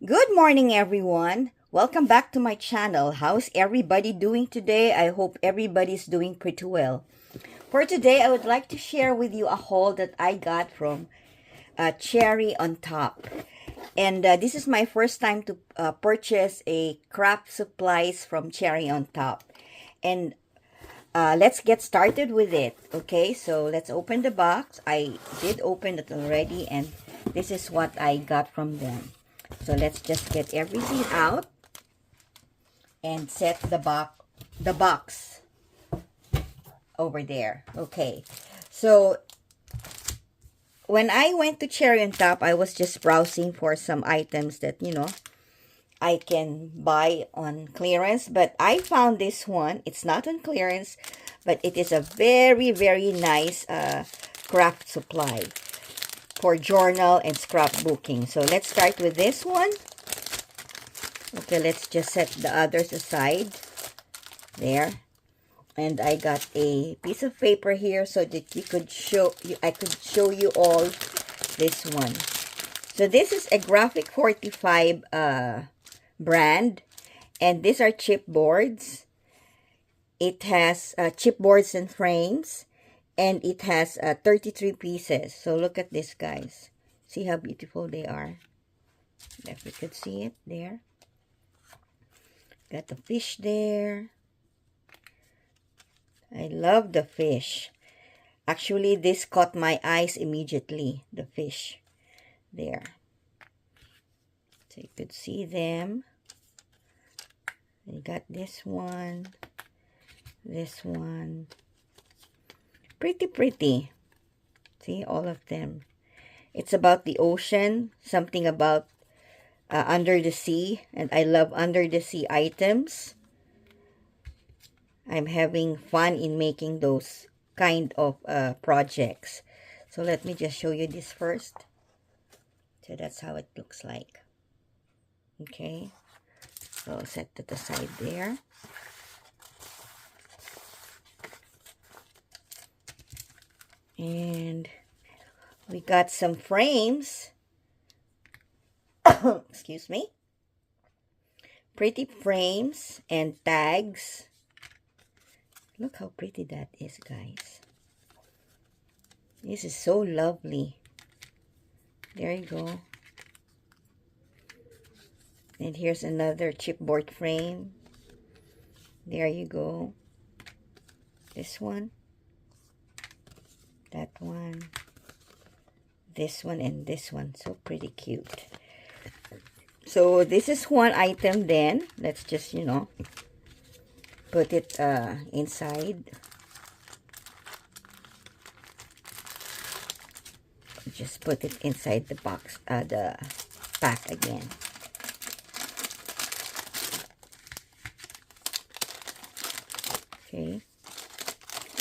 Good morning, everyone. Welcome back to my channel. How's everybody doing today? I hope everybody's doing pretty well. For today, I would like to share with you a haul that I got from Cherry on Top. And this is my first time to purchase a craft supplies from Cherry on Top. And let's get started with it. Okay, so let's open the box. I did open it already, and this is what I got from them. So let's just get everything out and set the box over there. Okay, so when I went to Cherry on Top, I was just browsing for some items that I can buy on clearance, but I found this one. It's not on clearance, but it is a very, very nice craft supply for journal and scrapbooking. So let's start with this one. Okay, let's just set the others aside there. And I got a piece of paper here so that I could show you all this one. So this is a Graphic 45 brand, and these are chipboards. It has chipboards and frames, and it has 33 pieces. So look at this, guys. See how beautiful they are. If you could see it there. Got the fish there. I love the fish. Actually, this caught my eyes immediately. The fish there. So you could see them. You got this one. This one. Pretty pretty. See, all of them. It's about the ocean. Something about under the sea. And I love under the sea items. I'm having fun in making those kind of projects. So let me just show you this first. So that's how it looks like. Okay. So set it aside there. And we got some frames. Excuse me. Pretty frames and tags. Look how pretty that is, guys. This is so lovely. There you go. And here's another chipboard frame. There you go. This one. That one. This one and this one. So pretty cute. So this is one item then. Let's just, put it inside. Just put it inside the box, the pack again. Okay.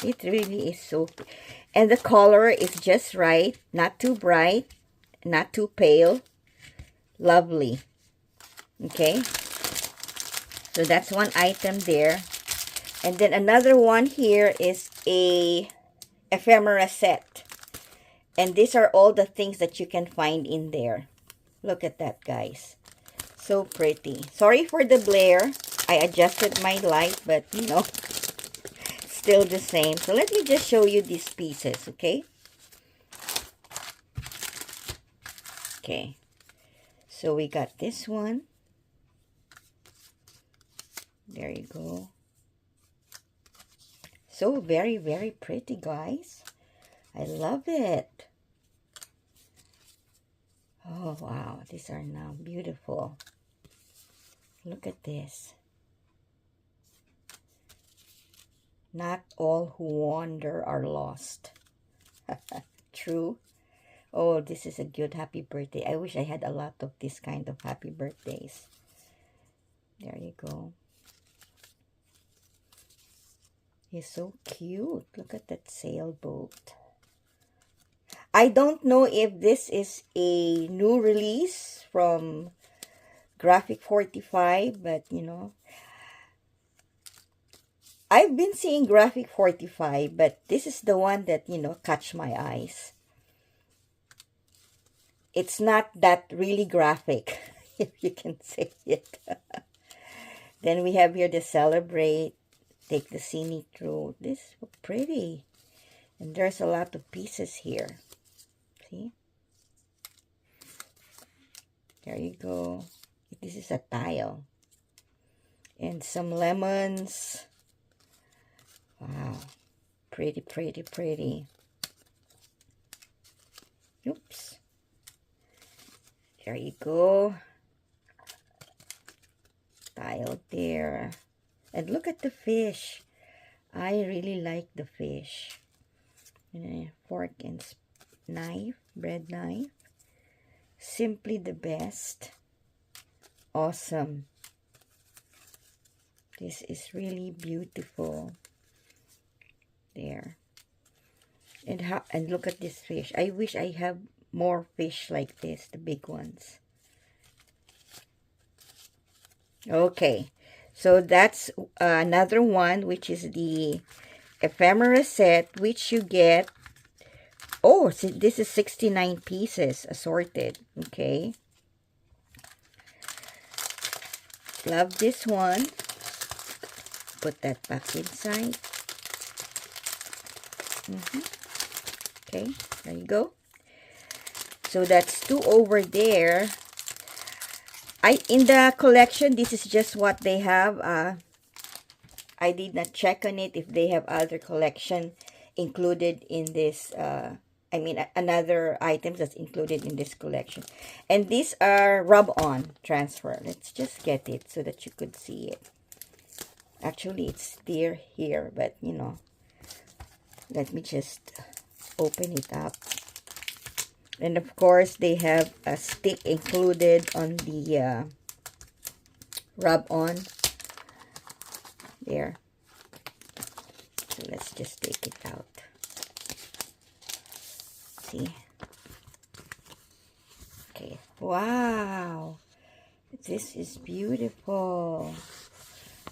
It really is so, and the color is just right, not too bright, not too pale. Lovely. Okay. So that's one item there. And then another one here is a ephemera set. And these are all the things that you can find in there. Look at that, guys. So pretty. Sorry for the glare. I adjusted my light, but still the same. So let me just show you these pieces, okay? Okay. So we got this one. There you go. So very, very pretty, guys. I love it. Oh, wow. These are now beautiful. Look at this. Not all who wander are lost. True. Oh, this is a good happy birthday. I wish I had a lot of this kind of happy birthdays. There you go. He's so cute. Look at that sailboat. I don't know if this is a new release from Graphic 45, but I've been seeing Graphic 45, but this is the one that, catch my eyes. It's not that really graphic. if you can say it. Then we have here the Celebrate. Take the Scenic route. This is so pretty. And there's a lot of pieces here. See? There you go. This is a tile. And some lemons. Wow. Pretty, pretty, pretty. Oops. There you go. Tile there. And look at the fish. I really like the fish. And a fork and knife, bread knife. Simply the best. Awesome. This is really beautiful. There. And look at this fish. I wish I have more fish like this, the big ones. Okay. So that's another one, which is the ephemera set, which you get. Oh, so this is 69 pieces assorted. Okay. Love this one. Put that back inside. Okay, there you go. So that's 2 over there. In the collection, this is just what they have. I did not check on it if they have other collection included in this. Another items that's included in this collection. And these are rub-on transfer. Let's just get it so that you could see it. Actually, it's there here, but you know, let me just open it up. And of course, they have a stick included on the rub-on. There. So let's just take it out. See? Okay. Wow. This is beautiful.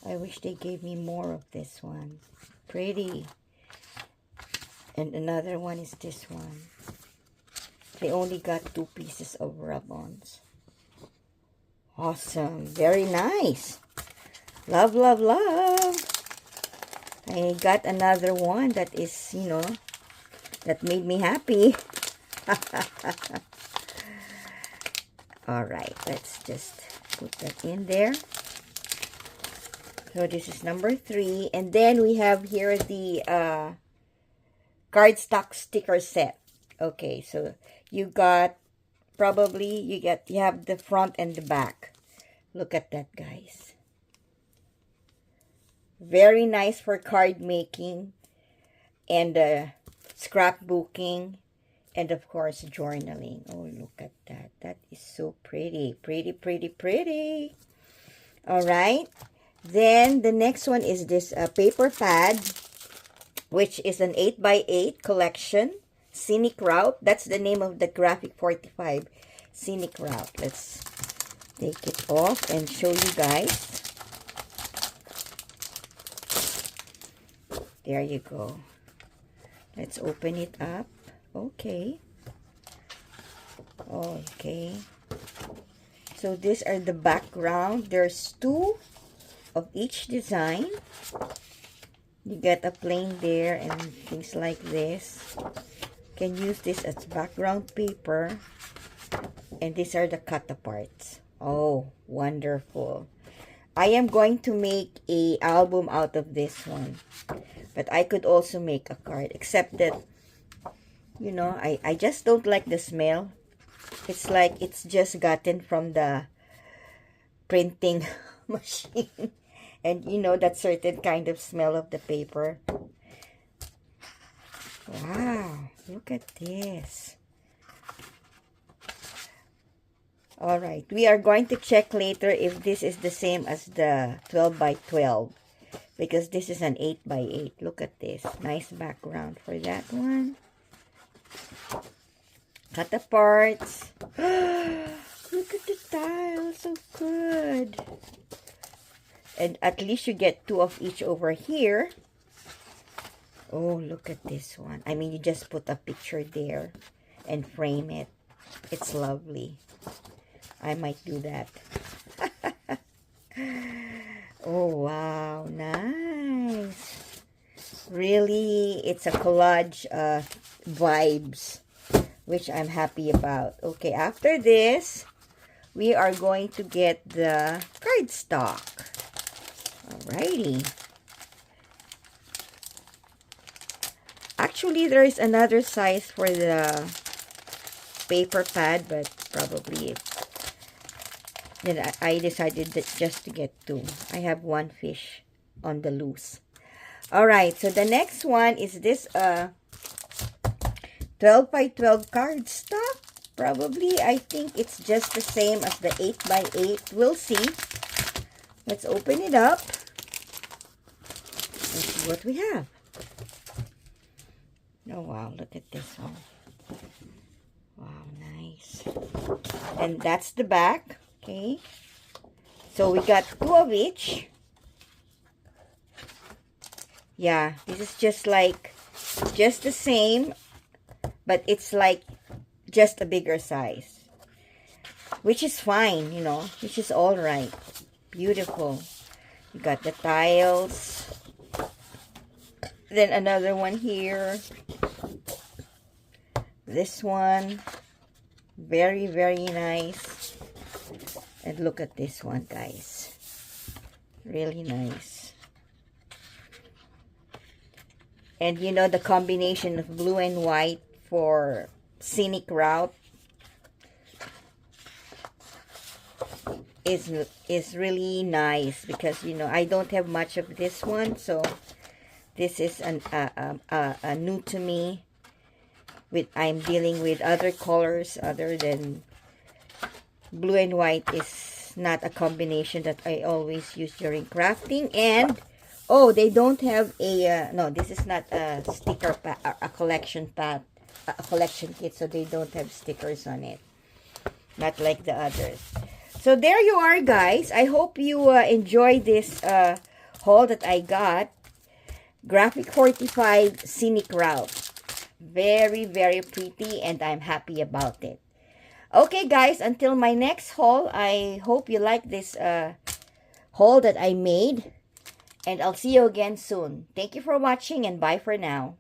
I wish they gave me more of this one. Pretty. And another one is this one. They only got 2 pieces of rub-ons. Awesome. Very nice. Love, love, love. I got another one that is, you know, that made me happy. Alright, let's just put that in there. So this is number 3. And then we have here the cardstock sticker set. Okay, so you got you have the front and the back. Look at that, guys. Very nice for card making and scrapbooking and of course journaling. Oh, look at that. That is so pretty. Pretty, pretty, pretty. All right. Then the next one is this paper pad, which is an 8x8 collection. Scenic Route. That's the name of the Graphic 45. Scenic Route. Let's take it off and show you guys. There you go. Let's open it up. Okay. Okay. So these are the background. There's 2 of each design. You get a plane there and things like this. Can use this as background paper. And these are the cut aparts. Oh, wonderful. I am going to make a album out of this one. But I could also make a card. Except that, you know, I just don't like the smell. It's like it's just gotten from the printing machine. And you know that certain kind of smell of the paper. Wow, look at this. Alright, we are going to check later if this is the same as the 12x12. Because this is an 8x8. Look at this. Nice background for that one. Cut the parts. Look at the tile. So good. And at least you get 2 of each over here. Oh, look at this one. I mean, you just put a picture there and frame it. It's lovely. I might do that. Oh, wow. Nice. Really, it's a collage vibes, which I'm happy about. Okay, after this, we are going to get the cardstock. Alrighty. Actually, there is another size for the paper pad, but probably then I decided that just to get two. I have one fish on the loose. Alright, so the next one is this 12 by 12 cardstock. Probably, I think it's just the same as the 8 by 8. We'll see. Let's open it up. Let's see what we have. Oh, wow. Look at this one. Wow, nice. And that's the back. Okay. So, we got two of each. Yeah, this is just like, just the same, but it's like just a bigger size. Which is fine, you know, which is all right. Beautiful. You got the tiles. Then another one here. This one. Very, very nice. And look at this one, guys. Really nice. And you know, the combination of blue and white for Scenic route is really nice, because you know I don't have much of this one, so this is a new to me. I'm dealing with other colors other than blue and white. Is not a combination that I always use during crafting. And oh, they don't have a no, this is not a sticker pack, a collection pack, a collection kit, so they don't have stickers on it, not like the others. So there you are, guys. I hope you enjoy this haul that I got. Graphic 45 Scenic route. Very, very pretty, and I'm happy about it. Okay, guys, until my next haul, I hope you like this haul that I made, and I'll see you again soon. Thank you for watching, and bye for now.